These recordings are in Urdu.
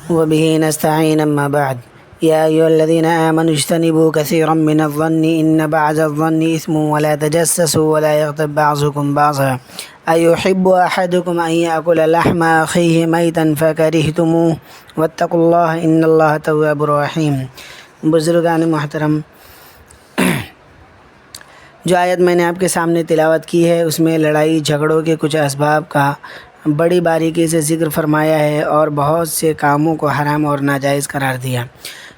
وبه نستعين أما بعد يا أيها الذين آمنوا اجتنبوا كثيرا من الظن إن بعض الظن إثم ولا تجسسوا ولا يغتب بعضكم بعضا أيحب أحدكم أن يأكل لحم أخيه ميتا فكرهتموه واتقوا الله إن الله تواب رحيم۔ بزرگان محترم، جو آیت میں نے آپ کے سامنے تلاوت کی ہے اس میں لڑائی جھگڑوں کے کچھ اسباب کا بڑی باریکی سے ذکر فرمایا ہے اور بہت سے کاموں کو حرام اور ناجائز قرار دیا۔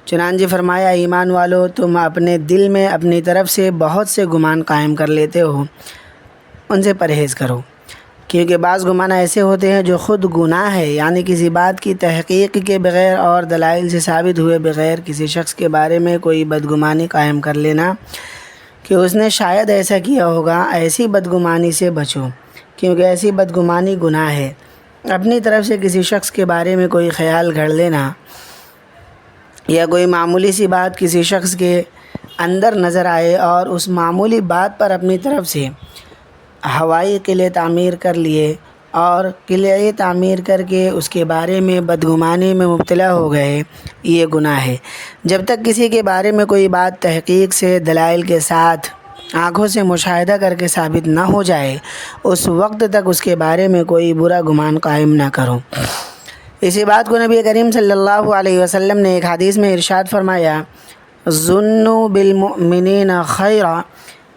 چنانچہ فرمایا، ایمان والو، تم اپنے دل میں اپنی طرف سے بہت سے گمان قائم کر لیتے ہو، ان سے پرہیز کرو، کیونکہ بعض گمان ایسے ہوتے ہیں جو خود گناہ ہے، یعنی کسی بات کی تحقیق کے بغیر اور دلائل سے ثابت ہوئے بغیر کسی شخص کے بارے میں کوئی بدگمانی قائم کر لینا کہ اس نے شاید ایسا کیا ہوگا۔ ایسی بدگمانی سے بچو، کیونکہ ایسی بدگمانی گناہ ہے۔ اپنی طرف سے کسی شخص کے بارے میں کوئی خیال گھڑ لینا یا کوئی معمولی سی بات کسی شخص کے اندر نظر آئے اور اس معمولی بات پر اپنی طرف سے ہوائی قلعے تعمیر کر لیے اور قلعے تعمیر کر کے اس کے بارے میں بدگمانی میں مبتلا ہو گئے، یہ گناہ ہے۔ جب تک کسی کے بارے میں کوئی بات تحقیق سے دلائل کے ساتھ آنکھوں سے مشاہدہ کر کے ثابت نہ ہو جائے، اس وقت تک اس کے بارے میں کوئی برا گمان قائم نہ کرو۔ اسی بات کو نبی کریم صلی اللہ علیہ وسلم نے ایک حدیث میں ارشاد فرمایا، ظنوا بالمؤمنین خیرا،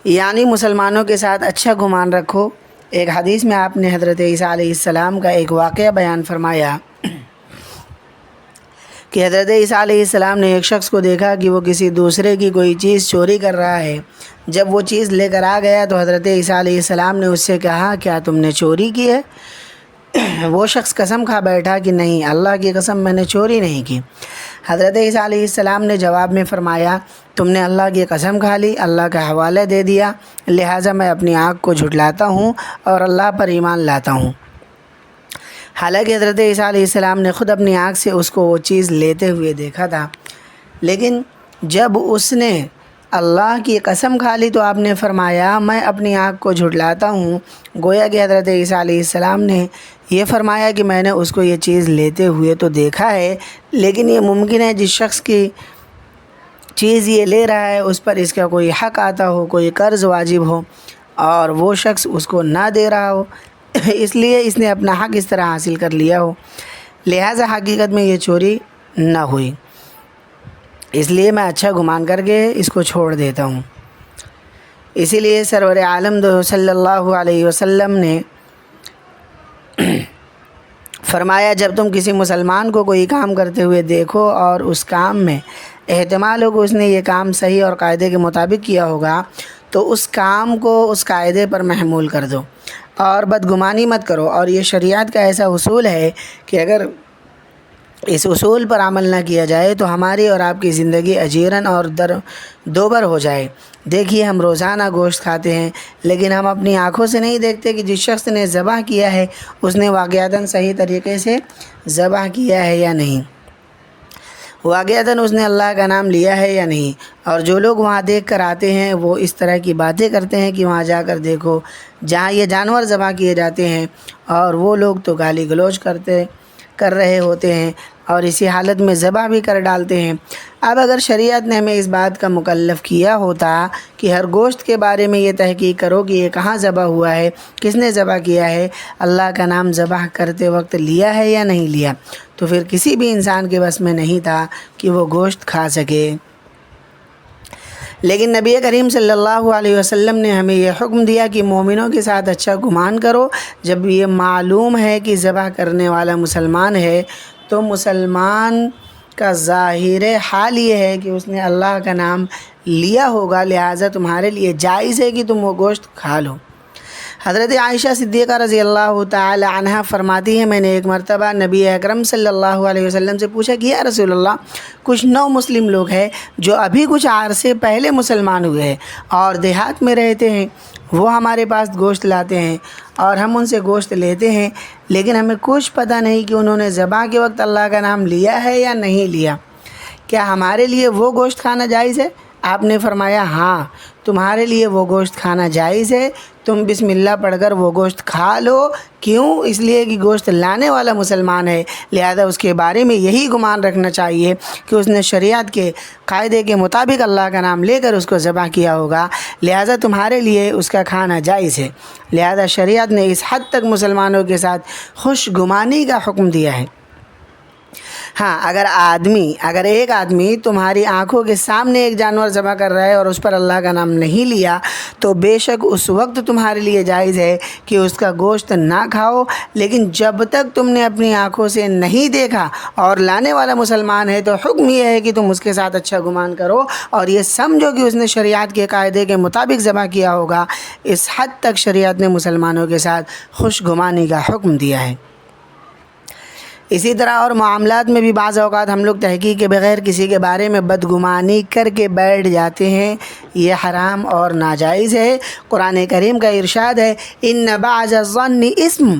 یعنی مسلمانوں کے ساتھ اچھا گمان رکھو۔ ایک حدیث میں آپ نے حضرت عیسیٰ علیہ السلام کا ایک واقعہ بیان فرمایا کہ حضرت عیسیٰ علیہ السلام نے ایک شخص کو دیکھا کہ وہ کسی دوسرے کی کوئی چیز چوری کر رہا ہے۔ جب وہ چیز لے کر آ گیا تو حضرت عیسیٰ علیہ السلام نے اس سے کہا، کیا تم نے چوری کی ہے؟ وہ شخص قسم کھا بیٹھا کہ نہیں، اللہ کی قسم میں نے چوری نہیں کی۔ حضرت عیسیٰ علیہ السلام نے جواب میں فرمایا، تم نے اللہ کی قسم کھا لی، اللہ کا حوالہ دے دیا، لہٰذا میں اپنی آنکھ کو جھٹلاتا ہوں اور اللہ پر ایمان لاتا ہوں۔ حالانکہ حضرت عیسیٰ علیہ السلام نے خود اپنی آنکھ سے اس کو وہ چیز لیتے ہوئے دیکھا تھا، لیکن جب اس نے اللہ کی قسم کھا لی تو آپ نے فرمایا، میں اپنی آنکھ کو جھٹلاتا ہوں۔ گویا کہ حضرت عیسیٰ علیہ السلام نے یہ فرمایا کہ میں نے اس کو یہ چیز لیتے ہوئے تو دیکھا ہے، لیکن یہ ممکن ہے جس شخص کی چیز یہ لے رہا ہے اس پر اس کا کوئی حق آتا ہو، کوئی قرض واجب ہو اور وہ شخص اس کو نہ دے رہا ہو، اس لیے اس نے اپنا حق اس طرح حاصل کر لیا ہو، لہٰذا حقیقت میں یہ چوری نہ ہوئی، اس لیے میں اچھا گمان کر کے اس کو چھوڑ دیتا ہوں۔ اسی لیے سرور عالم صلی اللہ علیہ وسلم نے فرمایا، جب تم کسی مسلمان کو کوئی کام کرتے ہوئے دیکھو اور اس کام میں احتمال ہو کہ اس نے یہ کام صحیح اور قاعدے کے مطابق کیا ہوگا، تو اس کام کو اس قاعدے پر محمول کر دو اور بدگمانی مت کرو۔ اور یہ شریعت کا ایسا اصول ہے کہ اگر اس اصول پر عمل نہ کیا جائے تو ہماری اور آپ کی زندگی اجیرن اور دوبر ہو جائے۔ دیکھیے، ہم روزانہ گوشت کھاتے ہیں، لیکن ہم اپنی آنکھوں سے نہیں دیکھتے کہ جس شخص نے ذبح کیا ہے اس نے واقعتاً صحیح طریقے سے ذبح کیا ہے یا نہیں، واقعتاً اس نے اللہ کا نام لیا ہے یا نہیں۔ اور جو لوگ وہاں دیکھ کر آتے ہیں وہ اس طرح کی باتیں کرتے ہیں کہ وہاں جا کر دیکھو جہاں یہ جانور ذبح کیے جاتے ہیں، اور وہ لوگ تو گالی گلوچ کر رہے ہوتے ہیں اور اسی حالت میں ذبح بھی کر ڈالتے ہیں۔ اب اگر شریعت نے ہمیں اس بات کا مکلف کیا ہوتا کہ ہر گوشت کے بارے میں یہ تحقیق کرو کہ یہ کہاں ذبح ہوا ہے، کس نے ذبح کیا ہے، اللہ کا نام ذبح کرتے وقت لیا ہے یا نہیں لیا، تو پھر کسی بھی انسان کے بس میں نہیں تھا کہ وہ گوشت کھا سکے۔ لیکن نبی کریم صلی اللہ علیہ وسلم نے ہمیں یہ حکم دیا کہ مومنوں کے ساتھ اچھا گمان کرو۔ جب یہ معلوم ہے کہ ذبح کرنے والا مسلمان ہے تو مسلمان کا ظاہر حال یہ ہے کہ اس نے اللہ کا نام لیا ہوگا، لہٰذا تمہارے لیے جائز ہے کہ تم وہ گوشت کھا لو۔ حضرت عائشہ صدیقہ رضی اللہ تعالی عنہا فرماتی ہیں، میں نے ایک مرتبہ نبی اکرم صلی اللہ علیہ وسلم سے پوچھا کہ یا رسول اللہ، کچھ نو مسلم لوگ ہیں جو ابھی کچھ عرصے پہلے مسلمان ہوئے ہیں اور دیہات میں رہتے ہیں، وہ ہمارے پاس گوشت لاتے ہیں اور ہم ان سے گوشت لیتے ہیں، لیکن ہمیں کچھ پتہ نہیں کہ انہوں نے ذبح کے وقت اللہ کا نام لیا ہے یا نہیں لیا، کیا ہمارے لیے وہ گوشت کھانا جائز ہے؟ آپ نے فرمایا ہاں تمہارے لیے وہ گوشت کھانا جائز ہے، تم بسم اللہ پڑھ کر وہ گوشت کھا لو۔ کیوں؟ اس لیے کہ گوشت لانے والا مسلمان ہے، لہذا اس کے بارے میں یہی گمان رکھنا چاہیے کہ اس نے شریعت کے قاعدے کے مطابق اللہ کا نام لے کر اس کو ذبح کیا ہوگا، لہذا تمہارے لیے اس کا کھانا جائز ہے۔ لہذا شریعت نے اس حد تک مسلمانوں کے ساتھ خوش گمانی کا حکم دیا ہے۔ ہاں اگر ایک آدمی تمہاری آنکھوں کے سامنے ایک جانور ذبح کر رہا ہے اور اس پر اللہ کا نام نہیں لیا، تو بے شک اس وقت تمہارے لیے جائز ہے کہ اس کا گوشت نہ کھاؤ، لیکن جب تک تم نے اپنی آنکھوں سے نہیں دیکھا اور لانے والا مسلمان ہے تو حکم یہ ہے کہ تم اس کے ساتھ اچھا گمان کرو اور یہ سمجھو کہ اس نے شریعت کے قاعدے کے مطابق ذبح کیا ہوگا۔ اس حد تک شریعت نے مسلمانوں کے ساتھ خوش گمانی کا حکم دیا ہے۔ اسی طرح اور معاملات میں بھی بعض اوقات ہم لوگ تحقیق کے بغیر کسی کے بارے میں بدگمانی کر کے بیٹھ جاتے ہیں، یہ حرام اور ناجائز ہے۔ قرآن کریم کا ارشاد ہے ان بعض الظن اسم،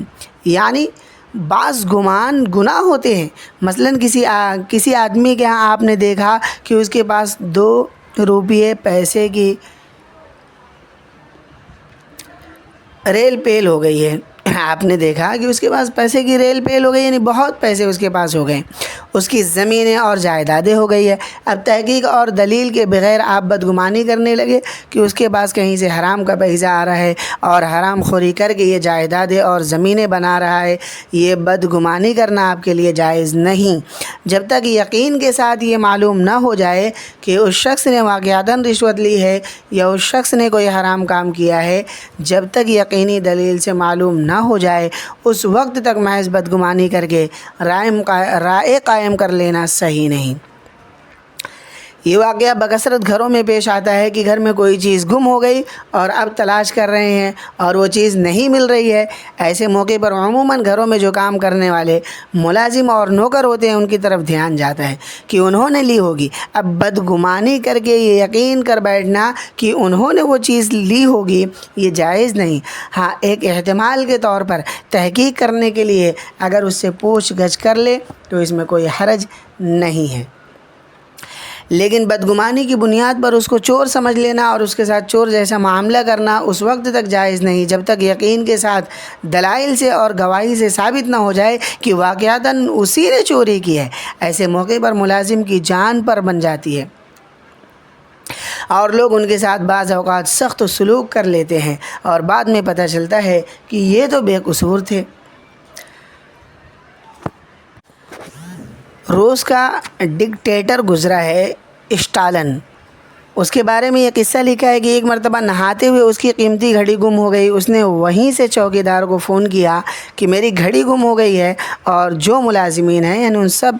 یعنی بعض گمان گناہ ہوتے ہیں۔ مثلاً کسی آدمی کے ہاں آپ نے دیکھا کہ اس کے پاس 2 روپے پیسے کی ریل پیل ہو گئی ہے، آپ نے دیکھا کہ اس کے پاس پیسے کی ریل پیل ہو گئی، یعنی بہت پیسے اس کے پاس ہو گئے، اس کی زمینیں اور جائیدادیں ہو گئی ہے۔ اب تحقیق اور دلیل کے بغیر آپ بدگمانی کرنے لگے کہ اس کے پاس کہیں سے حرام کا پیسہ آ رہا ہے اور حرام خوری کر کے یہ جائیدادیں اور زمینیں بنا رہا ہے، یہ بدگمانی کرنا آپ کے لیے جائز نہیں۔ جب تک یقین کے ساتھ یہ معلوم نہ ہو جائے کہ اس شخص نے واقعتاً رشوت لی ہے یا اس شخص نے کوئی حرام کام کیا ہے، جب تک یقینی دلیل سے معلوم نہ ہو جائے اس وقت تک محض بدگمانی کر کے رائے قائم کر لینا صحیح نہیں۔ یہ واقعہ بکثرت گھروں میں پیش آتا ہے کہ گھر میں کوئی چیز گم ہو گئی اور اب تلاش کر رہے ہیں اور وہ چیز نہیں مل رہی ہے۔ ایسے موقع پر عموماً گھروں میں جو کام کرنے والے ملازم اور نوکر ہوتے ہیں ان کی طرف دھیان جاتا ہے کہ انہوں نے لی ہوگی۔ اب بدگمانی کر کے یہ یقین کر بیٹھنا کہ انہوں نے وہ چیز لی ہوگی یہ جائز نہیں۔ ہاں ایک احتمال کے طور پر تحقیق کرنے کے لیے اگر اس سے پوچھ گچھ کر لے تو اس میں کوئی حرج نہیں ہے، لیکن بدگمانی کی بنیاد پر اس کو چور سمجھ لینا اور اس کے ساتھ چور جیسا معاملہ کرنا اس وقت تک جائز نہیں جب تک یقین کے ساتھ دلائل سے اور گواہی سے ثابت نہ ہو جائے کہ واقعتاً اسی نے چوری کی ہے۔ ایسے موقع پر ملازم کی جان پر بن جاتی ہے اور لوگ ان کے ساتھ بعض اوقات سخت سلوک کر لیتے ہیں اور بعد میں پتہ چلتا ہے کہ یہ تو بے قصور تھے۔ روس کا ڈکٹیٹر گزرا ہے اسٹالن، اس کے بارے میں یہ قصہ لکھا ہے کہ ایک مرتبہ نہاتے ہوئے اس کی قیمتی گھڑی گم ہو گئی۔ اس نے وہیں سے چوکیدار کو فون کیا کہ میری گھڑی گم ہو گئی ہے اور جو ملازمین ہیں یعنی ان سب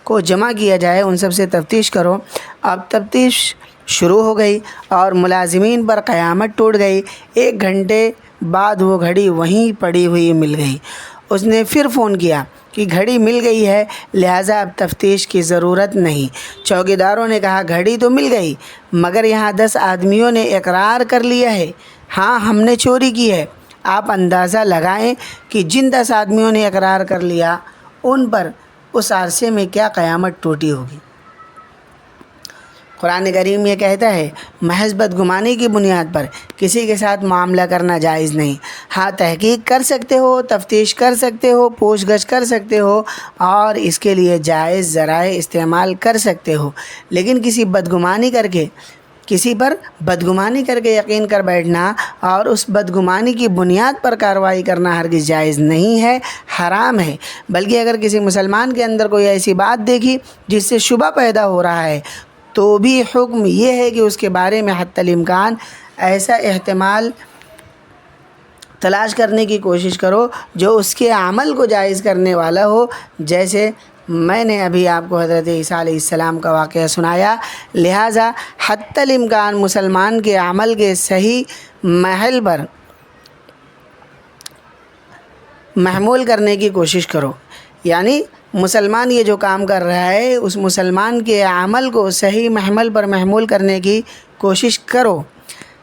کو جمع کیا جائے، ان سب سے تفتیش کرو۔ اب تفتیش شروع ہو گئی اور ملازمین پر قیامت ٹوٹ گئی۔ 1 گھنٹے بعد وہ گھڑی وہیں پڑی ہوئی مل گئی۔ اس نے پھر فون کیا کہ گھڑی مل گئی ہے لہٰذا اب تفتیش کی ضرورت نہیں۔ چوکیداروں نے کہا گھڑی تو مل گئی مگر یہاں 10 آدمیوں نے اقرار کر لیا ہے، ہاں ہم نے چوری کی ہے۔ آپ اندازہ لگائیں کہ جن 10 آدمیوں نے اقرار کر لیا ان پر اس عرصے میں کیا قیامت ٹوٹی ہوگی۔ قرآن کریم یہ کہتا ہے محض بدگمانی کی بنیاد پر کسی کے ساتھ معاملہ کرنا جائز نہیں۔ ہاں تحقیق کر سکتے ہو، تفتیش کر سکتے ہو، پوچھ گچھ کر سکتے ہو اور اس کے لیے جائز ذرائع استعمال کر سکتے ہو، لیکن کسی پر بدگمانی کر کے یقین کر بیٹھنا اور اس بدگمانی کی بنیاد پر کارروائی کرنا ہرگز جائز نہیں ہے، حرام ہے۔ بلکہ اگر کسی مسلمان کے اندر کوئی ایسی بات دیکھی جس سے شبہ پیدا ہو رہا ہے تو بھی حکم یہ ہے کہ اس کے بارے میں حتی الامکان ایسا احتمال تلاش کرنے کی کوشش کرو جو اس کے عمل کو جائز کرنے والا ہو، جیسے میں نے ابھی آپ کو حضرت عیسیٰ علیہ السلام کا واقعہ سنایا۔ لہٰذا حتی الامکان مسلمان کے عمل کے صحیح محل پر محمول کرنے کی کوشش کرو، یعنی مسلمان یہ جو کام کر رہا ہے اس مسلمان کے عمل کو صحیح محمل پر محمول کرنے کی کوشش کرو۔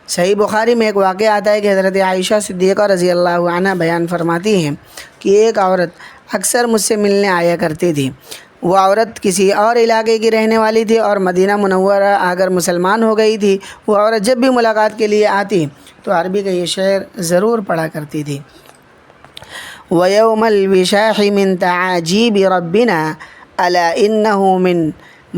صحیح بخاری میں ایک واقعہ آتا ہے کہ حضرت عائشہ صدیقہ رضی اللہ عنہ بیان فرماتی ہیں کہ ایک عورت اکثر مجھ سے ملنے آیا کرتی تھی۔ وہ عورت کسی اور علاقے کی رہنے والی تھی اور مدینہ منورہ اگر مسلمان ہو گئی تھی۔ وہ عورت جب بھی ملاقات کے لیے آتی تو عربی کا یہ شعر ضرور پڑھا کرتی تھی۔ وَيَوْمَ الْوِشَاحِ مِنْ تَعَاجِيبِ رَبِّنَا أَلَا إِنَّهُ مِنْ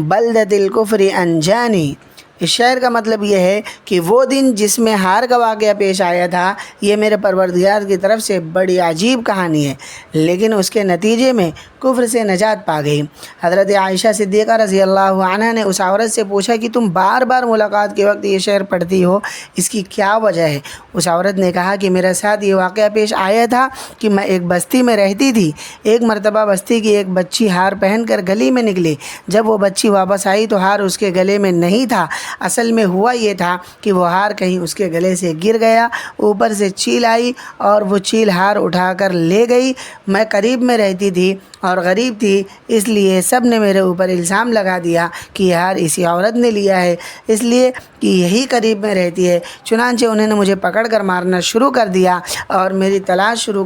بَلْدَةِ الْكُفْرِ أَنْجَانِي۔ اس شعر کا مطلب یہ ہے کہ وہ دن جس میں ہار کا واقعہ پیش آیا تھا یہ میرے پروردگار کی طرف سے بڑی عجیب کہانی ہے، لیکن اس کے نتیجے میں کفر سے نجات پا گئی۔ حضرت عائشہ صدیقہ رضی اللہ عنہا نے اس عورت سے پوچھا کہ تم بار بار ملاقات کے وقت یہ شعر پڑھتی ہو، اس کی کیا وجہ ہے؟ اس عورت نے کہا کہ میرے ساتھ یہ واقعہ پیش آیا تھا کہ میں ایک بستی میں رہتی تھی۔ ایک مرتبہ بستی کی ایک بچی ہار پہن کر گلی میں نکلی۔ جب وہ بچی واپس آئی تو ہار اس کے گلے میں نہیں تھا۔ اصل میں ہوا یہ تھا کہ وہ ہار کہیں اس کے گلے سے گر گیا، اوپر سے چیل آئی اور وہ چیل ہار اٹھا کر لے گئی۔ میں قریب میں رہتی تھی اور غریب تھی، اس لیے سب نے میرے اوپر الزام لگا دیا کہ یہ ہار اسی عورت نے لیا ہے، اس لیے کہ یہی قریب میں رہتی ہے۔ چنانچہ انہوں نے مجھے پکڑ کر مارنا شروع کر دیا اور میری تلاشی شروع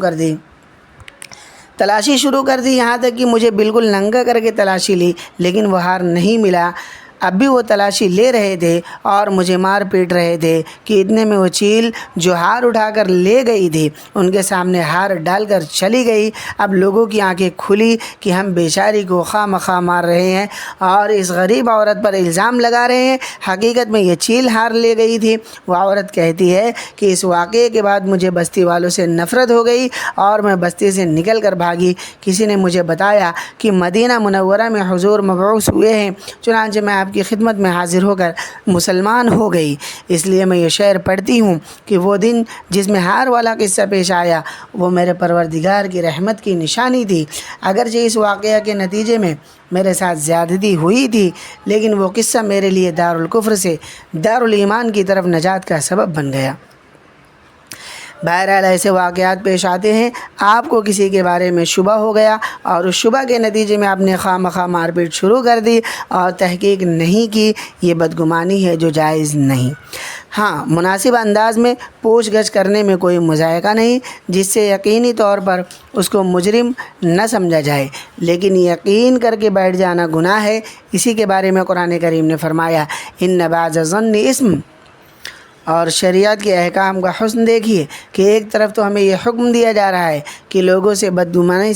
کر دی، یہاں تک کہ مجھے بالکل ننگا کر کے تلاشی لی، لیکن وہ ہار نہیں ملا۔ اب بھی وہ تلاشی لے رہے تھے اور مجھے مار پیٹ رہے تھے کہ اتنے میں وہ چیل جو ہار اٹھا کر لے گئی تھی ان کے سامنے ہار ڈال کر چلی گئی۔ اب لوگوں کی آنکھیں کھلی کہ ہم بیچاری کو خواہ مخواہ مار رہے ہیں اور اس غریب عورت پر الزام لگا رہے ہیں، حقیقت میں یہ چیل ہار لے گئی تھی۔ وہ عورت کہتی ہے کہ اس واقعے کے بعد مجھے بستی والوں سے نفرت ہو گئی اور میں بستی سے نکل کر بھاگی۔ کسی نے مجھے بتایا کہ مدینہ منورہ میں حضور مبعوث ہوئے ہیں، چنانچہ میں آپ کی خدمت میں حاضر ہو کر مسلمان ہو گئی۔ اس لیے میں یہ شعر پڑھتی ہوں کہ وہ دن جس میں ہار والا قصہ پیش آیا وہ میرے پروردگار کی رحمت کی نشانی تھی۔ اگرچہ اس واقعہ کے نتیجے میں میرے ساتھ زیادتی ہوئی تھی، لیکن وہ قصہ میرے لیے دارالکفر سے دارالایمان کی طرف نجات کا سبب بن گیا۔ بہرحال ایسے واقعات پیش آتے ہیں، آپ کو کسی کے بارے میں شبہ ہو گیا اور اس شبہ کے نتیجے میں آپ نے خواہ مخواہ مار پیٹ شروع کر دی اور تحقیق نہیں کی، یہ بدگمانی ہے جو جائز نہیں۔ ہاں، مناسب انداز میں پوچھ گچھ کرنے میں کوئی مذائقہ نہیں جس سے یقینی طور پر اس کو مجرم نہ سمجھا جائے، لیکن یقین کر کے بیٹھ جانا گناہ ہے۔ اسی کے بارے میں قرآن کریم نے فرمایا ان بعض الظن اسم۔ اور شریعت کے احکام کا حسن دیکھیے کہ ایک طرف تو ہمیں یہ حکم دیا جا رہا ہے کہ لوگوں سے بدگمانی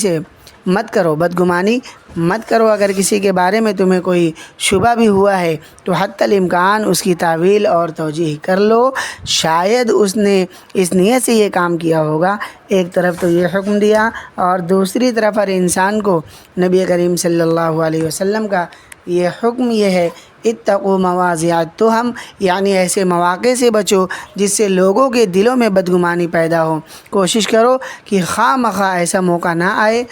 مت کرو۔ اگر کسی کے بارے میں تمہیں کوئی شبہ بھی ہوا ہے تو حتی الامکان اس کی تعویل اور توجیہ کر لو، شاید اس نے اس نیت سے یہ کام کیا ہوگا۔ ایک طرف تو یہ حکم دیا اور دوسری طرف ہر انسان کو نبی کریم صلی اللہ علیہ وسلم کا یہ حکم یہ ہے اتقوا مواضع التہم، یعنی ایسے مواقع سے بچو جس سے لوگوں کے دلوں میں بدگمانی پیدا ہو۔ کوشش کرو کہ خواہ مخواہ ایسا موقع نہ آئے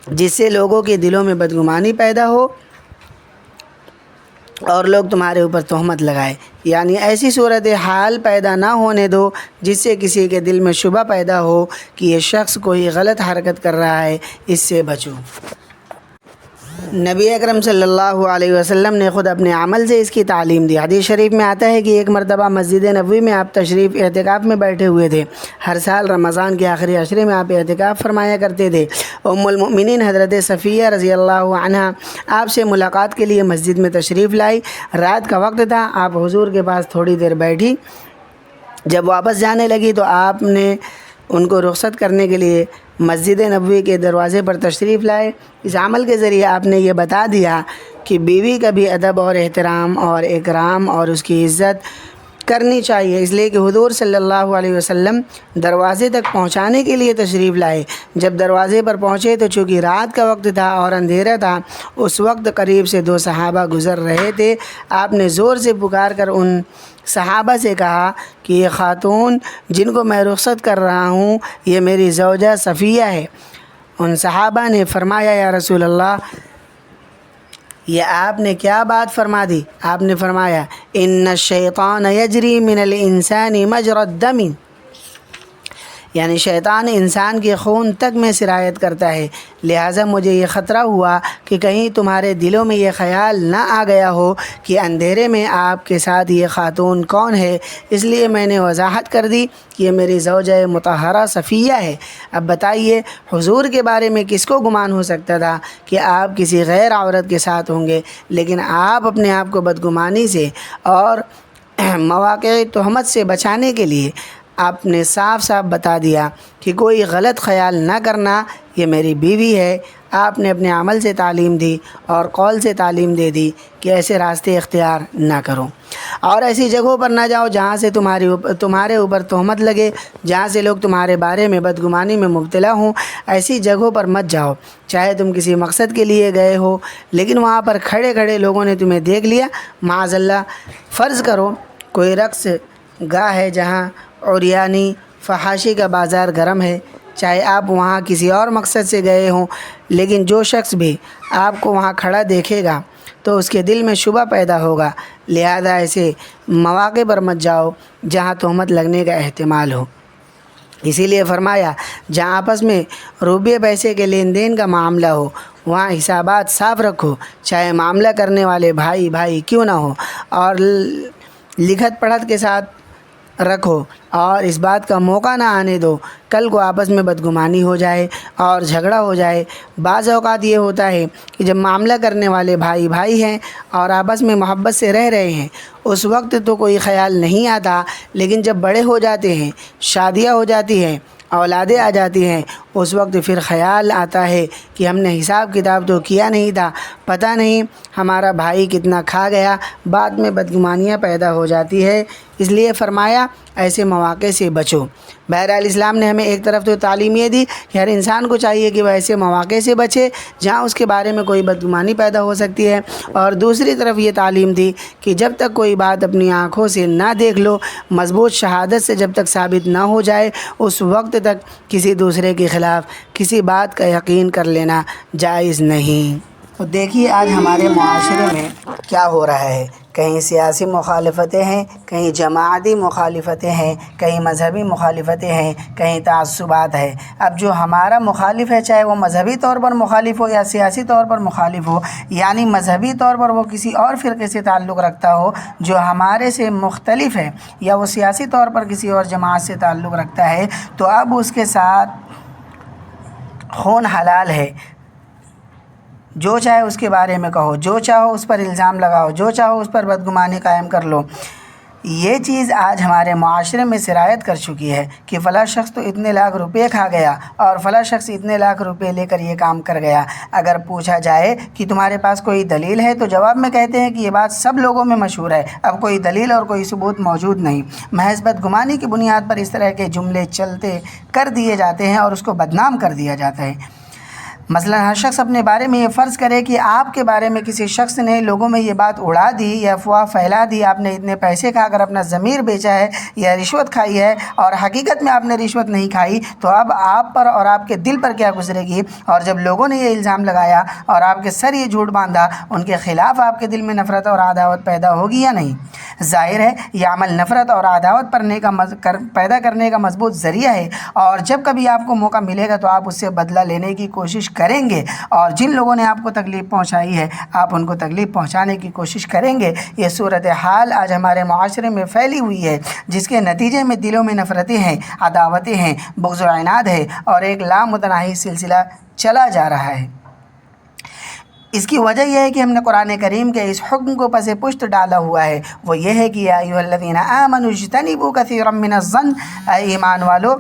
جس سے لوگوں کے دلوں میں بدگمانی پیدا ہو اور لوگ تمہارے اوپر تہمت لگائے، یعنی ایسی صورت حال پیدا نہ ہونے دو جس سے کسی کے دل میں شبہ پیدا ہو کہ یہ شخص کوئی غلط حرکت کر رہا ہے، اس سے بچو۔ نبی اکرم صلی اللہ علیہ وسلم نے خود اپنے عمل سے اس کی تعلیم دی۔ حدیث شریف میں آتا ہے کہ ایک مرتبہ مسجد نبوی میں آپ تشریف اعتکاف میں بیٹھے ہوئے تھے۔ ہر سال رمضان کے آخری عشرے میں آپ اعتکاف فرمایا کرتے تھے۔ ام المؤمنین حضرت صفیہ رضی اللہ عنہا آپ سے ملاقات کے لیے مسجد میں تشریف لائی۔ رات کا وقت تھا، آپ حضور کے پاس تھوڑی دیر بیٹھی۔ جب واپس جانے لگی تو آپ نے ان کو رخصت کرنے کے لیے مسجد نبوی کے دروازے پر تشریف لائے۔ اس عمل کے ذریعے آپ نے یہ بتا دیا کہ بیوی کا بھی ادب اور احترام اور اکرام اور اس کی عزت کرنی چاہیے، اس لیے کہ حضور صلی اللہ علیہ وسلم دروازے تک پہنچانے کے لیے تشریف لائے۔ جب دروازے پر پہنچے تو چونکہ رات کا وقت تھا اور اندھیرا تھا، اس وقت قریب سے 2 صحابہ گزر رہے تھے۔ آپ نے زور سے پکار کر ان صحابہ سے کہا کہ یہ خاتون جن کو میں رخصت کر رہا ہوں یہ میری زوجہ صفیہ ہے۔ ان صحابہ نے فرمایا یا رسول اللہ، یہ آپ نے کیا بات فرما دی؟ آپ نے فرمایا ان الشیطان یجری من الانسان مجری الدم، یعنی شیطان انسان کے خون تک میں سرایت کرتا ہے، لہٰذا مجھے یہ خطرہ ہوا کہ کہیں تمہارے دلوں میں یہ خیال نہ آ گیا ہو کہ اندھیرے میں آپ کے ساتھ یہ خاتون کون ہے، اس لیے میں نے وضاحت کر دی کہ یہ میری زوجہ مطہرہ صفیہ ہے۔ اب بتائیے حضور کے بارے میں کس کو گمان ہو سکتا تھا کہ آپ کسی غیر عورت کے ساتھ ہوں گے، لیکن آپ اپنے آپ کو بدگمانی سے اور مواقع تہمت سے بچانے کے لیے آپ نے صاف صاف بتا دیا کہ کوئی غلط خیال نہ کرنا، یہ میری بیوی ہے۔ آپ نے اپنے عمل سے تعلیم دی اور قول سے تعلیم دے دی کہ ایسے راستے اختیار نہ کرو اور ایسی جگہوں پر نہ جاؤ جہاں سے تمہارے اوپر تہمت لگے، جہاں سے لوگ تمہارے بارے میں بدگمانی میں مبتلا ہوں۔ ایسی جگہوں پر مت جاؤ، چاہے تم کسی مقصد کے لیے گئے ہو لیکن وہاں پر کھڑے کھڑے لوگوں نے تمہیں دیکھ لیا، معاذ اللہ۔ فرض کرو کوئی رقص گاہ ہے جہاں عریانی فحاشی کا بازار گرم ہے، چاہے آپ وہاں کسی اور مقصد سے گئے ہوں، لیکن جو شخص بھی آپ کو وہاں کھڑا دیکھے گا تو اس کے دل میں شبہ پیدا ہوگا، لہذا ایسے مواقع پر مت جاؤ جہاں تہمت لگنے کا احتمال ہو۔ اسی لیے فرمایا جہاں آپس میں روپے پیسے کے لین دین کا معاملہ ہو وہاں حسابات صاف رکھو، چاہے معاملہ کرنے والے بھائی بھائی کیوں نہ ہو، اور لکھت پڑھت کے ساتھ رکھو اور اس بات کا موقع نہ آنے دو کل کو آپس میں بدگمانی ہو جائے اور جھگڑا ہو جائے۔ بعض اوقات یہ ہوتا ہے کہ جب معاملہ کرنے والے بھائی بھائی ہیں اور آپس میں محبت سے رہ رہے ہیں اس وقت تو کوئی خیال نہیں آتا، لیکن جب بڑے ہو جاتے ہیں، شادیاں ہو جاتی ہیں، اولادیں آ جاتی ہیں، اس وقت پھر خیال آتا ہے کہ ہم نے حساب کتاب تو کیا نہیں تھا، پتہ نہیں ہمارا بھائی کتنا کھا گیا، بعد میں بدگمانیاں پیدا ہو جاتی ہے۔ اس لیے فرمایا ایسے مواقع سے بچو۔ بہرحال اسلام نے ہمیں ایک طرف تو تعلیم یہ دی کہ ہر انسان کو چاہیے کہ وہ ایسے مواقع سے بچے جہاں اس کے بارے میں کوئی بدگمانی پیدا ہو سکتی ہے، اور دوسری طرف یہ تعلیم دی کہ جب تک کوئی بات اپنی آنکھوں سے نہ دیکھ لو، مضبوط شہادت سے جب تک ثابت نہ ہو جائے، اس وقت تک کسی دوسرے کے خلاف کسی بات کا یقین کر لینا جائز نہیں۔ تو دیکھیے آج ہمارے معاشرے میں کیا ہو رہا ہے، کہیں سیاسی مخالفتیں ہیں، کہیں جماعتی مخالفتیں ہیں، کہیں مذہبی مخالفتیں ہیں، کہیں تعصبات ہے۔ اب جو ہمارا مخالف ہے چاہے وہ مذہبی طور پر مخالف ہو یا سیاسی طور پر مخالف ہو، یعنی مذہبی طور پر وہ کسی اور فرقے سے تعلق رکھتا ہو جو ہمارے سے مختلف ہے، یا وہ سیاسی طور پر کسی اور جماعت سے تعلق رکھتا ہے، تو اب اس کے ساتھ خون حلال ہے۔ جو چاہے اس کے بارے میں کہو، جو چاہو اس پر الزام لگاؤ، جو چاہو اس پر بدگمانی قائم کر لو۔ یہ چیز آج ہمارے معاشرے میں سرایت کر چکی ہے کہ فلاں شخص تو اتنے لاکھ روپے کھا گیا اور فلاں شخص اتنے لاکھ روپے لے کر یہ کام کر گیا۔ اگر پوچھا جائے کہ تمہارے پاس کوئی دلیل ہے تو جواب میں کہتے ہیں کہ یہ بات سب لوگوں میں مشہور ہے، اب کوئی دلیل اور کوئی ثبوت موجود نہیں، محض بدگمانی کی بنیاد پر اس طرح کے جملے چلتے کر دیے جاتے ہیں اور اس کو بدنام کر دیا جاتا ہے۔ مثلا ہر شخص اپنے بارے میں یہ فرض کرے کہ آپ کے بارے میں کسی شخص نے لوگوں میں یہ بات اڑا دی یا افواہ پھیلا دی، آپ نے اتنے پیسے کھا کر اپنا ضمیر بیچا ہے یا رشوت کھائی ہے، اور حقیقت میں آپ نے رشوت نہیں کھائی، تو اب آپ پر اور آپ کے دل پر کیا گزرے گی؟ اور جب لوگوں نے یہ الزام لگایا اور آپ کے سر یہ جھوٹ باندھا، ان کے خلاف آپ کے دل میں نفرت اور عداوت پیدا ہوگی یا نہیں؟ ظاہر ہے یہ عمل نفرت اور عداوت پیدا کرنے کا مضبوط ذریعہ ہے، اور جب کبھی آپ کو موقع ملے گا تو آپ اس سے بدلہ لینے کی کوشش کریں گے، اور جن لوگوں نے آپ کو تکلیف پہنچائی ہے آپ ان کو تکلیف پہنچانے کی کوشش کریں گے۔ یہ صورتحال آج ہمارے معاشرے میں پھیلی ہوئی ہے، جس کے نتیجے میں دلوں میں نفرتیں ہیں، عداوتیں ہیں، بغض و عناد ہے، اور ایک لامتناہی سلسلہ چلا جا رہا ہے۔ اس کی وجہ یہ ہے کہ ہم نے قرآن کریم کے اس حکم کو پس پشت ڈالا ہوا ہے، وہ یہ ہے کہ یا ایھا الذین آمنوا اجتنبوا کثیرا من الظن، اے ایمان والو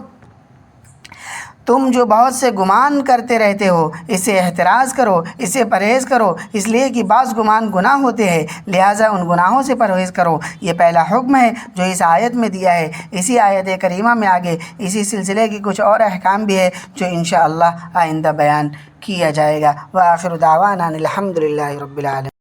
تم جو بہت سے گمان کرتے رہتے ہو اس سے احتراز کرو، اس سے پرہیز کرو، اس لیے کہ بعض گمان گناہ ہوتے ہیں، لہٰذا ان گناہوں سے پرہیز کرو۔ یہ پہلا حکم ہے جو اس آیت میں دیا ہے۔ اسی آیت کریمہ میں آگے اسی سلسلے کی کچھ اور احکام بھی ہے جو انشاءاللہ آئندہ بیان کیا جائے گا۔ وآخر دعوانا الحمد للہ رب العالمین۔